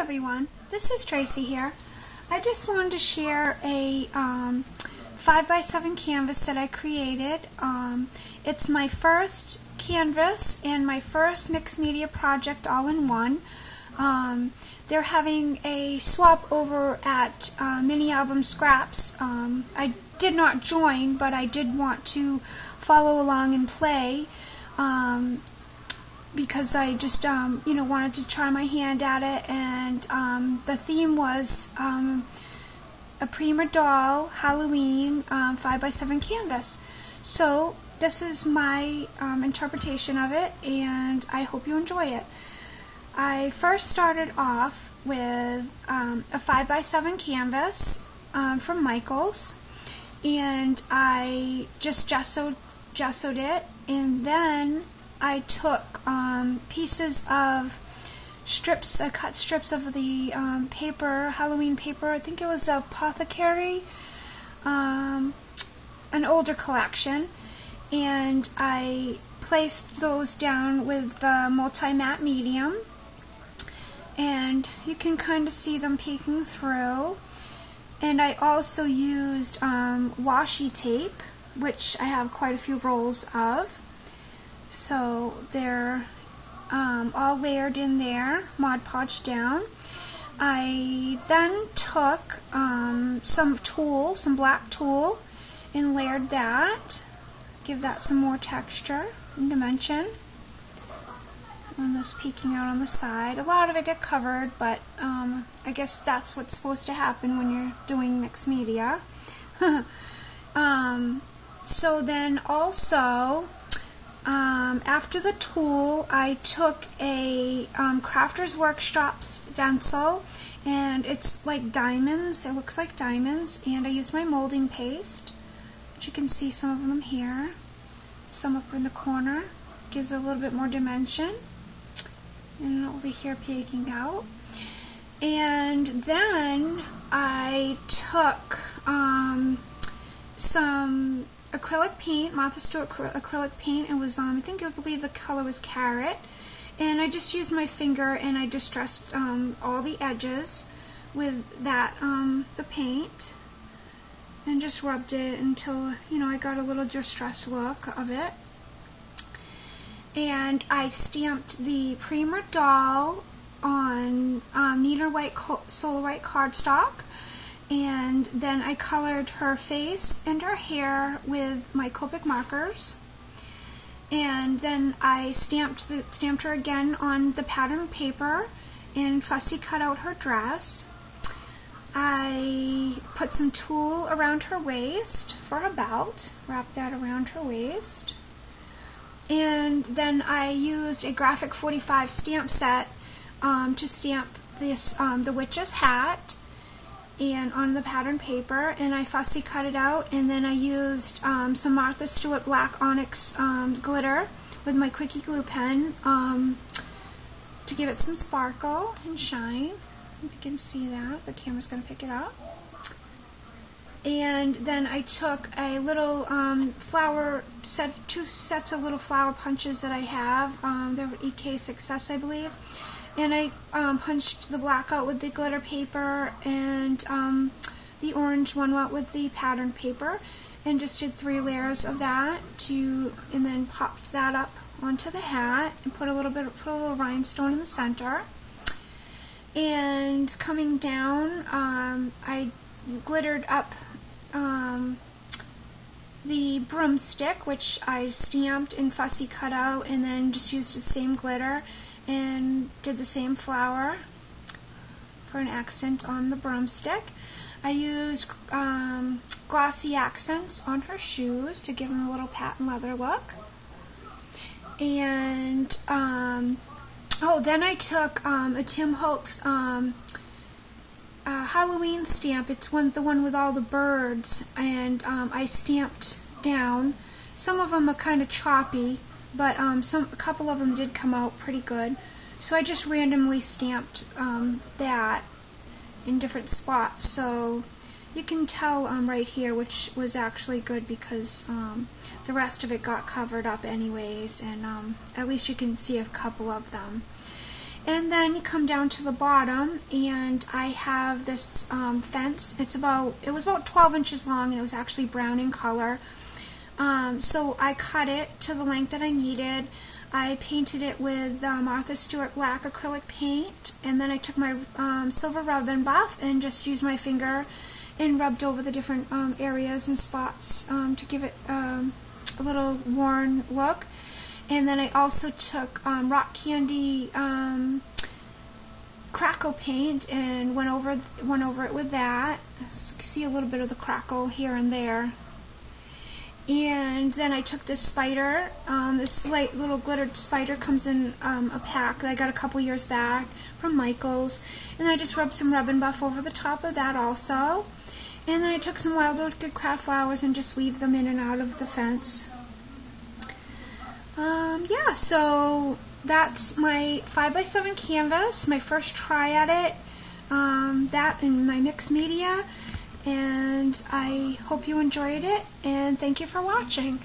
everyone, this is Tracy here. I just wanted to share a 5x7 canvas that I created. It's my first canvas and my first mixed media project all in one. They're having a swap over at Mini Album Scraps. I did not join, but I did want to follow along and play. Because I just, wanted to try my hand at it, and the theme was a Prima doll Halloween 5x7 canvas. So this is my interpretation of it, and I hope you enjoy it. I first started off with a 5x7 canvas from Michaels, and I just gessoed it, and then I took pieces of strips, I cut strips of the paper, Halloween paper. I think it was Apothecary, an older collection, and I placed those down with the multi-matte medium, and you can kind of see them peeking through. And I also used washi tape, which I have quite a few rolls of. So they're all layered in there, Mod Podge down. I then took some black tulle, and layered that, give that some more texture and dimension. And this peeking out on the side. A lot of it got covered, but I guess that's what's supposed to happen when you're doing mixed media. So then also, after the tulle, I took a Crafter's Workshop stencil, and it's like diamonds. It looks like diamonds, and I used my molding paste, which you can see some of them here, some up in the corner. Gives it a little bit more dimension, and over here peeking out. And then I took some acrylic paint, Martha Stewart acrylic paint. It was I believe the color was Carrot, and I just used my finger and I distressed all the edges with that the paint, and just rubbed it until I got a little distressed look of it. And I stamped the Prima doll on Neener White Solar White cardstock. And then I colored her face and her hair with my Copic markers. And then I stamped her again on the pattern paper and fussy cut out her dress. I put some tulle around her waist for a belt, wrapped that around her waist. And then I used a Graphic 45 stamp set to stamp this the witch's hat and on the pattern paper, and I fussy cut it out, and then I used some Martha Stewart black onyx glitter with my Quickie glue pen to give it some sparkle and shine. You can see that. The camera's going to pick it up. And then I took a little two sets of little flower punches that I have. They were EK Success, I believe. And I punched the black out with the glitter paper, and the orange one went with the pattern paper, and just did 3 layers of that and then popped that up onto the hat and put a little rhinestone in the center. And coming down, I glittered up the broomstick, which I stamped and fussy cut out, and then just used the same glitter and did the same flower for an accent on the broomstick. I used glossy accents on her shoes to give them a little patent leather look. And then I took a Tim Holtz Halloween stamp. It's the one with all the birds, and I stamped down. Some of them are kind of choppy, but a couple of them did come out pretty good. So I just randomly stamped that in different spots. So you can tell right here which was actually good, because the rest of it got covered up anyways, and at least you can see a couple of them. And then you come down to the bottom, and I have this fence. It was about 12 inches long, and it was actually brown in color. So I cut it to the length that I needed. I painted it with Martha Stewart black acrylic paint, and then I took my silver rub and buff and just used my finger and rubbed over the different areas and spots to give it a little worn look. And then I also took rock candy crackle paint and went over it with that. See a little bit of the crackle here and there. And then I took this spider. This light little glittered spider comes in a pack that I got a couple years back from Michael's. And I just rubbed some rub and buff over the top of that also. And then I took some wild orchid craft flowers and just weaved them in and out of the fence. Yeah, so that's my 5x7 canvas, my first try at it, that in my mixed media, and I hope you enjoyed it, and thank you for watching.